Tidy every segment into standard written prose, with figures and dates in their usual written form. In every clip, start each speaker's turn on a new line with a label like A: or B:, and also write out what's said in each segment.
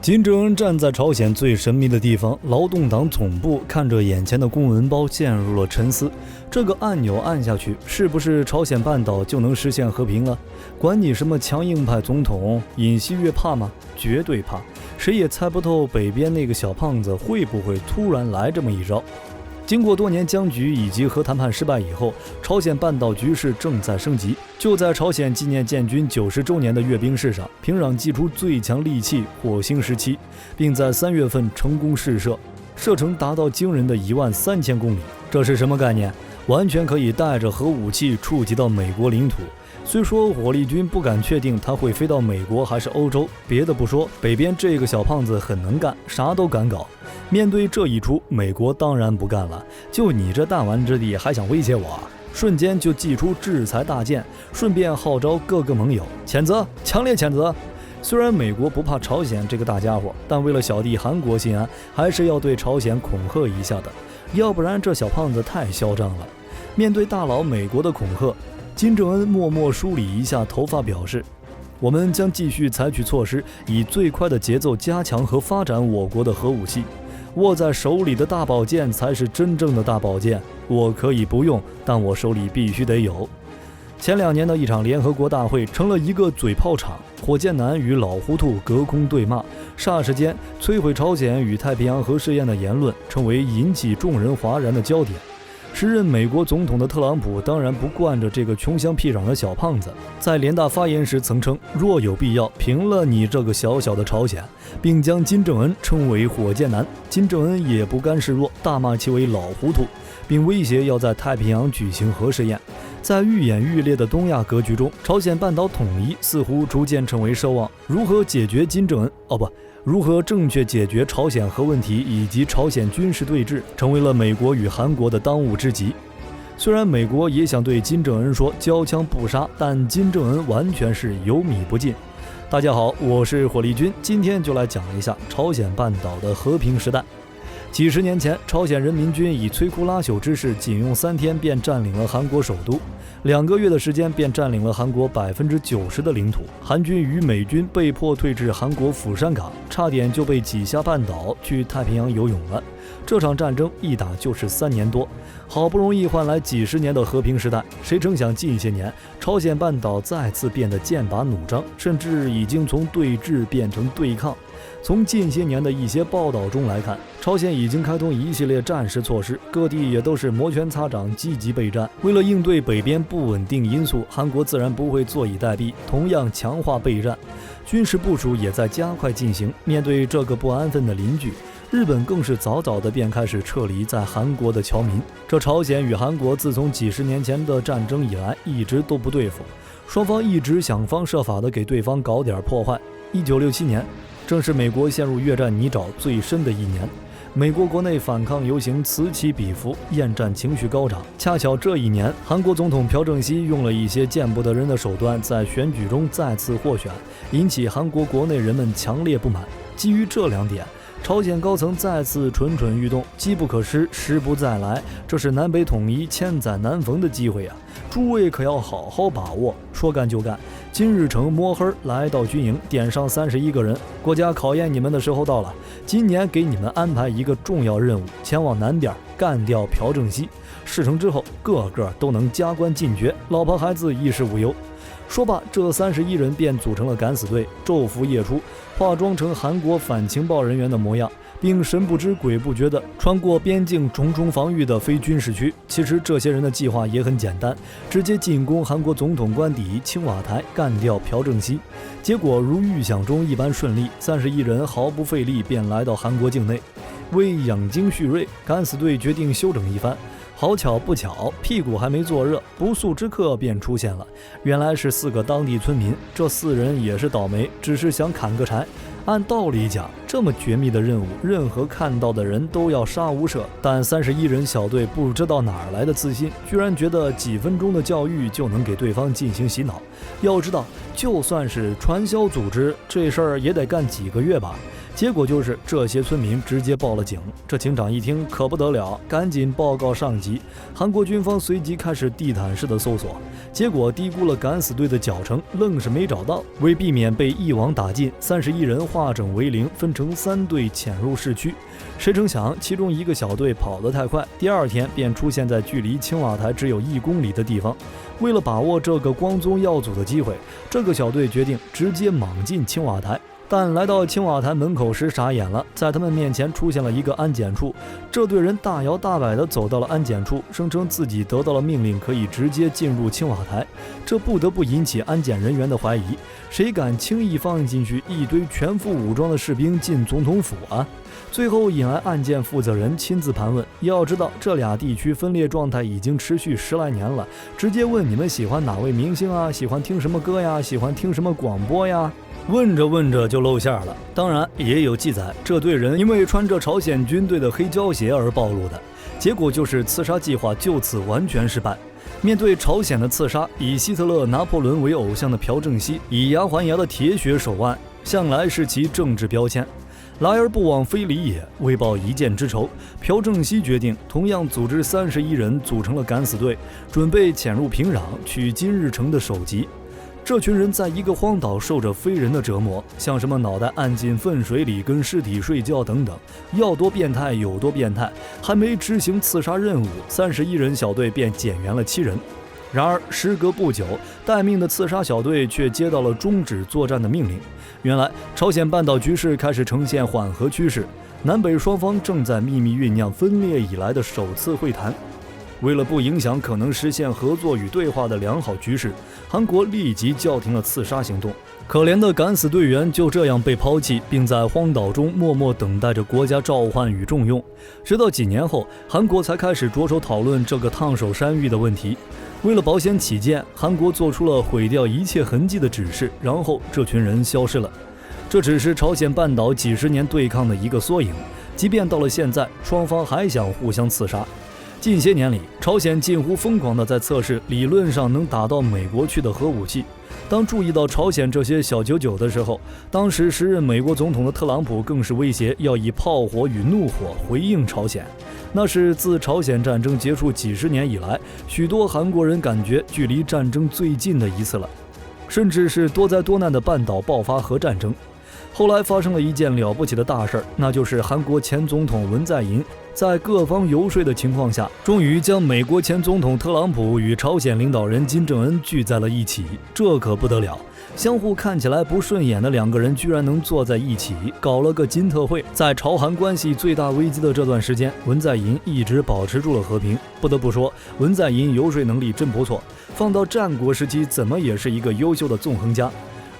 A: 金正恩站在朝鲜最神秘的地方劳动党总部，看着眼前的公文包，陷入了沉思。这个按钮按下去，是不是朝鲜半岛就能实现和平了？管你什么强硬派总统尹锡悦怕吗？绝对怕！谁也猜不透北边那个小胖子会不会突然来这么一招。经过多年僵局以及核谈判失败以后，朝鲜半岛局势正在升级。就在朝鲜纪念建军90周年的阅兵式上，平壤祭出最强利器火星17，并在3月份成功试射，射程达到惊人的13000公里。这是什么概念？完全可以带着核武器触及到美国领土。虽说火力军不敢确定他会飞到美国还是欧洲，别的不说，北边这个小胖子很能干，啥都敢搞。面对这一出，美国当然不干了，就你这弹丸之地还想威胁我？瞬间就祭出制裁大舰，顺便号召各个盟友谴责，强烈谴责。虽然美国不怕朝鲜这个大家伙，但为了小弟韩国心安，还是要对朝鲜恐吓一下的，要不然这小胖子太嚣张了。面对大佬美国的恐吓，金正恩默默梳理一下头发，表示我们将继续采取措施，以最快的节奏加强和发展我国的核武器。握在手里的大宝剑才是真正的大宝剑，我可以不用，但我手里必须得有。前2年的一场联合国大会成了一个嘴炮场，火箭男与老糊涂隔空对骂，霎时间摧毁朝鲜与太平洋核试验的言论成为引起众人哗然的焦点。时任美国总统的特朗普当然不惯着这个穷乡僻壤的小胖子，在联大发言时曾称，若有必要平了你这个小小的朝鲜，并将金正恩称为火箭男。金正恩也不甘示弱，大骂其为老糊涂，并威胁要在太平洋举行核试验。在愈演愈烈的东亚格局中，朝鲜半岛统一似乎逐渐成为奢望。如何解决如何正确解决朝鲜核问题以及朝鲜军事对峙，成为了美国与韩国的当务之急。虽然美国也想对金正恩说交枪不杀，但金正恩完全是有米不进。大家好，我是火力军，今天就来讲一下朝鲜半岛的和平时代。几十年前，朝鲜人民军以摧枯拉朽之势，仅用3天便占领了韩国首都，2个月的时间便占领了韩国90%的领土。韩军与美军被迫退至韩国釜山港，差点就被挤下半岛去太平洋游泳了。这场战争一打就是3年多，好不容易换来几十年的和平时代，谁成想近些年朝鲜半岛再次变得剑拔弩张，甚至已经从对峙变成对抗。从近些年的一些报道中来看，朝鲜已经开通一系列战时措施，各地也都是摩拳擦掌，积极备战。为了应对北边不稳定因素，韩国自然不会坐以待毙，同样强化备战，军事部署也在加快进行。面对这个不安分的邻居，日本更是早早的便开始撤离在韩国的侨民。这朝鲜与韩国自从几十年前的战争以来，一直都不对付，双方一直想方设法的给对方搞点破坏。1967年正是美国陷入越战泥沼最深的一年，美国国内反抗游行此起彼伏，厌战情绪高涨。恰巧这一年，韩国总统朴正熙用了一些见不得人的手段，在选举中再次获选，引起韩国国内人们强烈不满。基于这2点，朝鲜高层再次蠢蠢欲动，机不可失，时不再来，这是南北统一千载难逢的机会啊！诸位可要好好把握。说干就干，今日城摸黑来到军营，点上31个人。国家考验你们的时候到了，今年给你们安排一个重要任务，前往南边干掉朴正熙。事成之后，个个都能加官进爵，老婆孩子衣食无忧。说罢，这31人便组成了敢死队，昼伏夜出，化妆成韩国反情报人员的模样，并神不知鬼不觉地穿过边境重重防御的非军事区。其实这些人的计划也很简单，直接进攻韩国总统官邸青瓦台，干掉朴正熙。结果如预想中一般顺利，31人毫不费力便来到韩国境内。为养精蓄锐，敢死队决定休整一番。好巧不巧，屁股还没坐热，不速之客便出现了。原来是4个当地村民，这4人也是倒霉，只是想砍个柴。按道理讲，这么绝密的任务，任何看到的人都要杀无赦。但31人小队不知道哪儿来的自信，居然觉得几分钟的教育就能给对方进行洗脑。要知道，就算是传销组织，这事儿也得干几个月吧。结果就是这些村民直接报了警。这警长一听可不得了，赶紧报告上级。韩国军方随即开始地毯式的搜索，结果低估了敢死队的脚程，愣是没找到。为避免被一网打尽，31人化整为零，分成3队潜入市区。谁成想，其中一个小队跑得太快，第2天便出现在距离青瓦台只有1公里的地方。为了把握这个光宗耀祖的机会，这个小队决定直接莽进青瓦台。但来到青瓦台门口时傻眼了，在他们面前出现了一个安检处。这队人大摇大摆地走到了安检处，声称自己得到了命令，可以直接进入青瓦台。这不得不引起安检人员的怀疑，谁敢轻易放进去一堆全副武装的士兵进总统府啊？最后引来案件负责人亲自盘问。要知道这俩地区分裂状态已经持续10来年了，直接问你们喜欢哪位明星啊，喜欢听什么歌呀，喜欢听什么广播呀，问着问着就露馅了。当然也有记载，这队人因为穿着朝鲜军队的黑胶鞋而暴露的，结果就是刺杀计划就此完全失败。面对朝鲜的刺杀，以希特勒、拿破仑为偶像的朴正熙以牙还牙的铁血手腕，向来是其政治标签。来而不往非礼也，为报一箭之仇，朴正熙决定同样组织31人组成了敢死队，准备潜入平壤，取金日成的首级。这群人在一个荒岛受着非人的折磨，像什么脑袋按进粪水里跟尸体睡觉等等，要多变态有多变态。还没执行刺杀任务，31人小队便减员了7人。然而时隔不久，待命的刺杀小队却接到了终止作战的命令。原来朝鲜半岛局势开始呈现缓和趋势，南北双方正在秘密酝酿分裂以来的首次会谈。为了不影响可能实现合作与对话的良好局势，韩国立即叫停了刺杀行动。可怜的敢死队员就这样被抛弃，并在荒岛中默默等待着国家召唤与重用。直到几年后，韩国才开始着手讨论这个烫手山芋的问题。为了保险起见，韩国做出了毁掉一切痕迹的指示，然后这群人消失了。这只是朝鲜半岛几十年对抗的一个缩影，即便到了现在，双方还想互相刺杀。近些年里，朝鲜近乎疯狂地在测试理论上能打到美国去的核武器。当注意到朝鲜这些小九九的时候，当时时任美国总统的特朗普更是威胁要以炮火与怒火回应朝鲜。那是自朝鲜战争结束几十年以来，许多韩国人感觉距离战争最近的一次了，甚至是多灾多难的半岛爆发核战争。后来发生了一件了不起的大事，那就是韩国前总统文在寅在各方游说的情况下，终于将美国前总统特朗普与朝鲜领导人金正恩聚在了一起。这可不得了，相互看起来不顺眼的2个人居然能坐在一起，搞了个金特会。在朝韩关系最大危机的这段时间，文在寅一直保持住了和平。不得不说，文在寅游说能力真不错，放到战国时期怎么也是一个优秀的纵横家。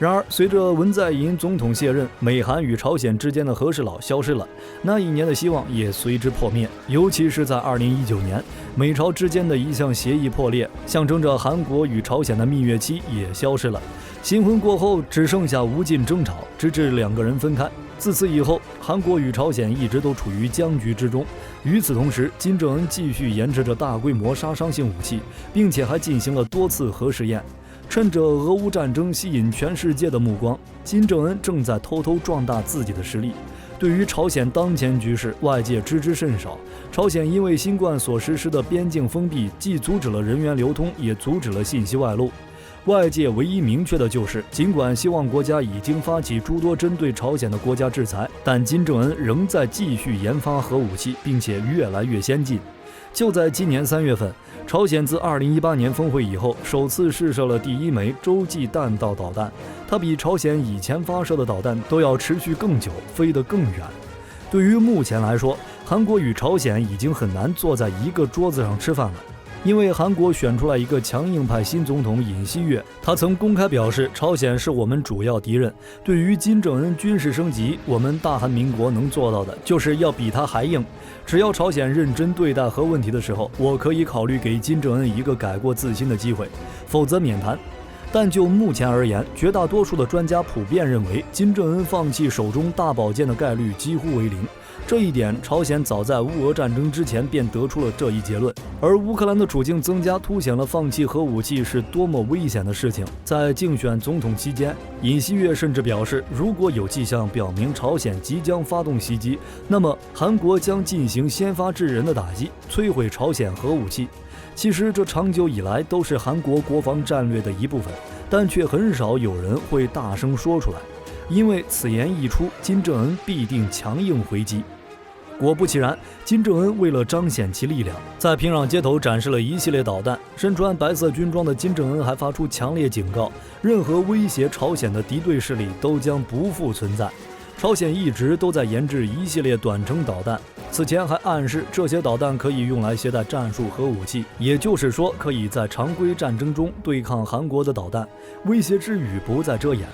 A: 然而随着文在寅总统卸任，美韩与朝鲜之间的和事佬消失了，那一年的希望也随之破灭。尤其是在2019年，美朝之间的一项协议破裂，象征着韩国与朝鲜的蜜月期也消失了。新婚过后只剩下无尽争吵，直至2个人分开。自此以后，韩国与朝鲜一直都处于僵局之中。与此同时，金正恩继续研制着大规模杀伤性武器，并且还进行了多次核试验。趁着俄乌战争吸引全世界的目光，金正恩正在偷偷壮大自己的实力。对于朝鲜当前局势，外界知之甚少。朝鲜因为新冠所实施的边境封闭，既阻止了人员流通，也阻止了信息外露。外界唯一明确的就是，尽管西方国家已经发起诸多针对朝鲜的国家制裁，但金正恩仍在继续研发核武器，并且越来越先进。就在今年3月份，朝鲜自2018年峰会以后，首次试射了第1枚洲际弹道导弹，它比朝鲜以前发射的导弹都要持续更久，飞得更远。对于目前来说，韩国与朝鲜已经很难坐在一个桌子上吃饭了。因为韩国选出来一个强硬派新总统尹锡悦，他曾公开表示，朝鲜是我们主要敌人。对于金正恩军事升级，我们大韩民国能做到的就是要比他还硬。只要朝鲜认真对待核问题的时候，我可以考虑给金正恩一个改过自新的机会，否则免谈。但就目前而言，绝大多数的专家普遍认为，金正恩放弃手中大宝剑的概率几乎为零。这一点，朝鲜早在乌俄战争之前便得出了这一结论。而乌克兰的处境增加，凸显了放弃核武器是多么危险的事情。在竞选总统期间，尹锡悦甚至表示，如果有迹象表明朝鲜即将发动袭击，那么韩国将进行先发制人的打击，摧毁朝鲜核武器。其实这长久以来都是韩国国防战略的一部分，但却很少有人会大声说出来，因为此言一出，金正恩必定强硬回击。果不其然，金正恩为了彰显其力量，在平壤街头展示了一系列导弹。身穿白色军装的金正恩还发出强烈警告，任何威胁朝鲜的敌对势力都将不复存在。朝鲜一直都在研制一系列短程导弹，此前还暗示这些导弹可以用来携带战术核武器，也就是说可以在常规战争中对抗韩国的导弹。威胁之语不再遮掩。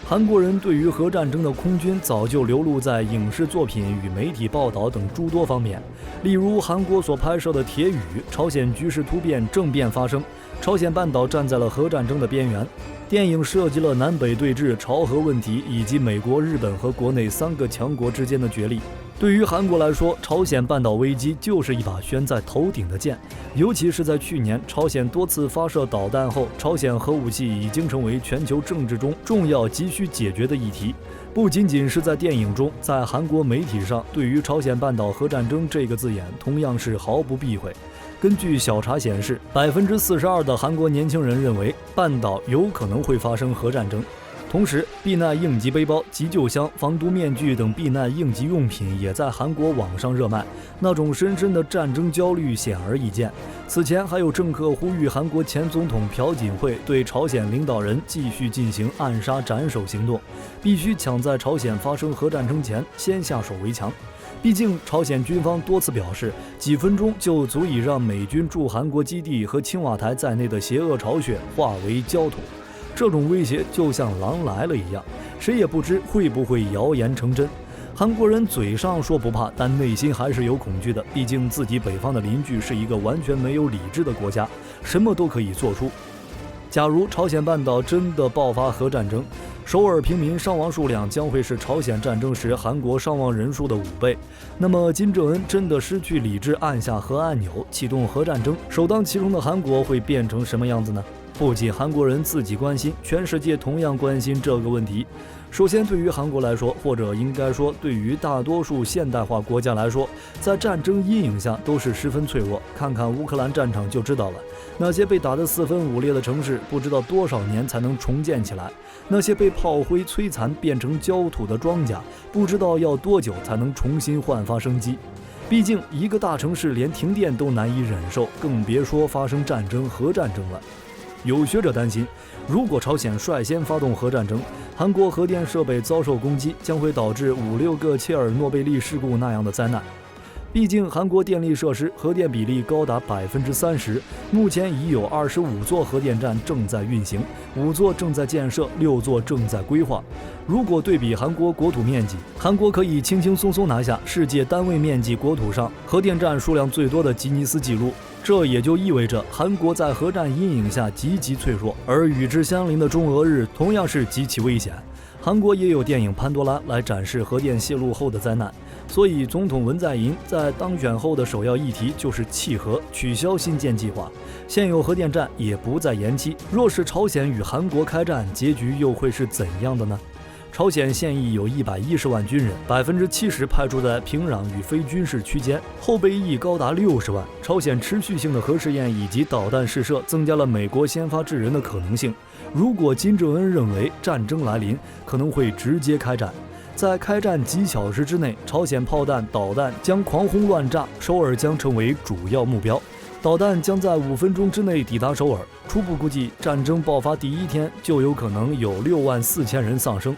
A: 韩国人对于核战争的空军早就流露在影视作品与媒体报道等诸多方面，例如韩国所拍摄的《铁雨》，朝鲜局势突变，政变发生，朝鲜半岛站在了核战争的边缘。电影涉及了南北对峙、朝核问题以及美国、日本和国内3个强国之间的角力。对于韩国来说，朝鲜半岛危机就是一把悬在头顶的剑，尤其是在去年朝鲜多次发射导弹后，朝鲜核武器已经成为全球政治中重要急需解决的议题。不仅仅是在电影中，在韩国媒体上，对于朝鲜半岛核战争这个字眼同样是毫不避讳。根据小查显示，42%的韩国年轻人认为半岛有可能会发生核战争。同时，避难应急背包、急救箱、防毒面具等避难应急用品也在韩国网上热卖，那种深深的战争焦虑显而易见。此前还有政客呼吁韩国前总统朴槿惠对朝鲜领导人继续进行暗杀斩首行动，必须抢在朝鲜发生核战争前先下手为强。毕竟朝鲜军方多次表示，几分钟就足以让美军驻韩国基地和青瓦台在内的邪恶巢穴化为焦土。这种威胁就像狼来了一样，谁也不知会不会谣言成真。韩国人嘴上说不怕，但内心还是有恐惧的，毕竟自己北方的邻居是一个完全没有理智的国家，什么都可以做出。假如朝鲜半岛真的爆发核战争，首尔平民伤亡数量将会是朝鲜战争时韩国伤亡人数的5倍。那么金正恩真的失去理智，按下核按钮，启动核战争，首当其冲的韩国会变成什么样子呢？不仅韩国人自己关心，全世界同样关心这个问题。首先，对于韩国来说，或者应该说对于大多数现代化国家来说，在战争阴影下都是十分脆弱。看看乌克兰战场就知道了，那些被打得4分5裂的城市，不知道多少年才能重建起来；那些被炮灰摧残变成焦土的庄稼，不知道要多久才能重新焕发生机。毕竟一个大城市连停电都难以忍受，更别说发生战争、核战争了。有学者担心，如果朝鲜率先发动核战争，韩国核电设备遭受攻击，将会导致5、6个切尔诺贝利事故那样的灾难。毕竟韩国电力设施核电比例高达30%，目前已有25座核电站正在运行，5座正在建设，6座正在规划。如果对比韩国国土面积，韩国可以轻轻松松拿下世界单位面积国土上核电站数量最多的吉尼斯纪录。这也就意味着韩国在核战阴影下极其脆弱，而与之相邻的中俄日同样是极其危险。韩国也有电影《潘多拉》来展示核电泄露后的灾难，所以总统文在寅在当选后的首要议题就是弃核，取消新建计划，现有核电站也不再延期。若是朝鲜与韩国开战，结局又会是怎样的呢？朝鲜现役有110万军人，70%派驻在平壤与非军事区间，后备役高达60万。朝鲜持续性的核试验以及导弹试射，增加了美国先发制人的可能性。如果金正恩认为战争来临，可能会直接开战。在开战几小时之内，朝鲜炮弹、导弹将狂轰乱炸，首尔将成为主要目标。导弹将在5分钟之内抵达首尔。初步估计，战争爆发第1天就有可能有64000人丧生。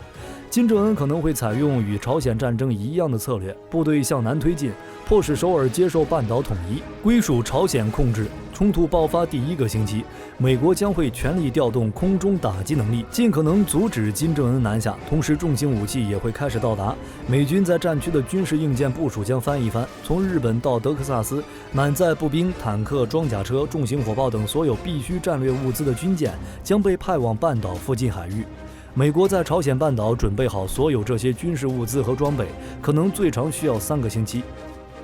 A: 金正恩可能会采用与朝鲜战争一样的策略，部队向南推进，迫使首尔接受半岛统一，归属朝鲜控制。冲突爆发第1个星期，美国将会全力调动空中打击能力，尽可能阻止金正恩南下。同时，重型武器也会开始到达。美军在战区的军事硬件部署将翻一番，从日本到德克萨斯，满载步兵、坦克、装甲车、重型火炮等所有必需战略物资的军舰将被派往半岛附近海域。美国在朝鲜半岛准备好所有这些军事物资和装备，可能最长需要3个星期。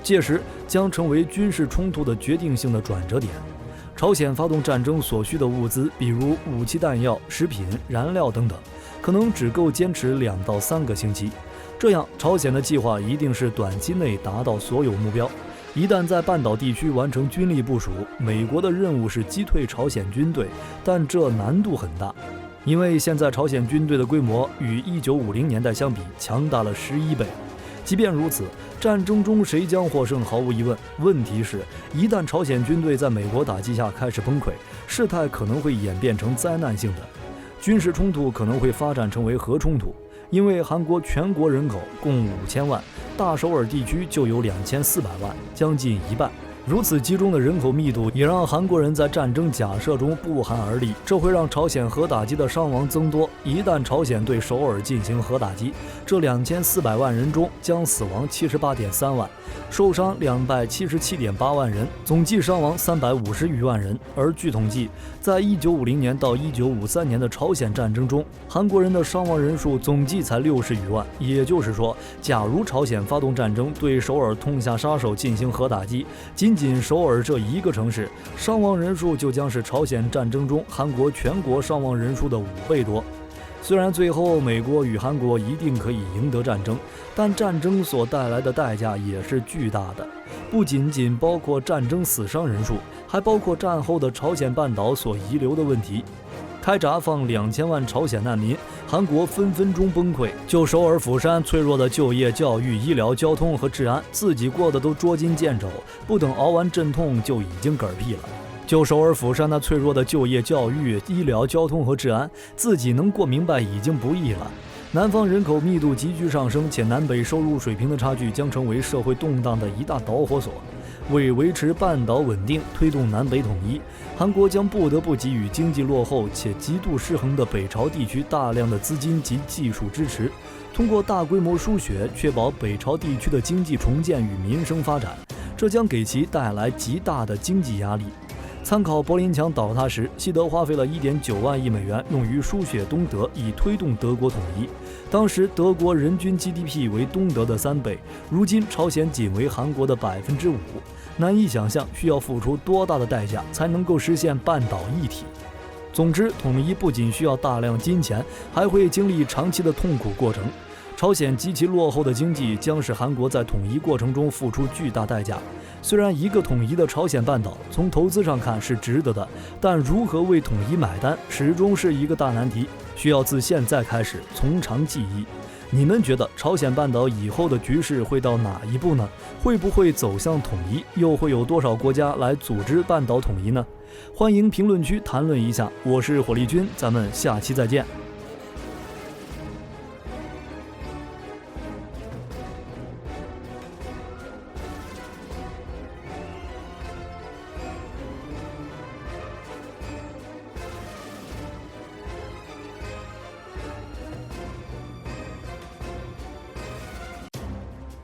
A: 届时将成为军事冲突的决定性的转折点。朝鲜发动战争所需的物资，比如武器弹药、食品、燃料等等，可能只够坚持2到3个星期。这样，朝鲜的计划一定是短期内达到所有目标。一旦在半岛地区完成军力部署，美国的任务是击退朝鲜军队，但这难度很大，因为现在朝鲜军队的规模与1950年代相比强大了11倍。即便如此，战争中谁将获胜毫无疑问。问题是，一旦朝鲜军队在美国打击下开始崩溃，事态可能会演变成灾难性的，军事冲突可能会发展成为核冲突。因为韩国全国人口共5000万，大首尔地区就有2400万，将近一半。如此集中的人口密度，也让韩国人在战争假设中不寒而栗，这会让朝鲜核打击的伤亡增多。一旦朝鲜对首尔进行核打击，这2400万人中将死亡78.3万，受伤277.8万人，总计伤亡350余万人。而据统计，在1950年到1953年的朝鲜战争中，韩国人的伤亡人数总计才60余万。也就是说，假如朝鲜发动战争对首尔痛下杀手进行核打击，仅首尔这一个城市伤亡人数就将是朝鲜战争中韩国全国伤亡人数的5倍多。虽然最后美国与韩国一定可以赢得战争，但战争所带来的代价也是巨大的，不仅仅包括战争死伤人数，还包括战后的朝鲜半岛所遗留的问题。开闸放2000万朝鲜难民，韩国分分钟崩溃。就首尔、釜山脆弱的就业、教育、医疗、交通和治安，自己过得都捉襟见肘，不等熬完阵痛就已经嗝屁了。就首尔、釜山那脆弱的就业、教育、医疗、交通和治安，自己能过明白已经不易了。南方人口密度急剧上升，且南北收入水平的差距将成为社会动荡的一大导火索。为维持半岛稳定，推动南北统一，韩国将不得不给予经济落后且极度失衡的北朝地区大量的资金及技术支持，通过大规模输血确保北朝地区的经济重建与民生发展，这将给其带来极大的经济压力。参考柏林墙倒塌时，西德花费了1.9万亿美元用于输血东德，以推动德国统一。当时德国人均 GDP 为东德的3倍，如今朝鲜仅为韩国的5%，难以想象需要付出多大的代价才能够实现半岛一体。总之，统一不仅需要大量金钱，还会经历长期的痛苦过程。朝鲜极其落后的经济将使韩国在统一过程中付出巨大代价。虽然一个统一的朝鲜半岛从投资上看是值得的，但如何为统一买单始终是一个大难题，需要自现在开始从长计议。你们觉得朝鲜半岛以后的局势会到哪一步呢？会不会走向统一？又会有多少国家来组织半岛统一呢？欢迎评论区谈论一下。我是火力军，咱们下期再见。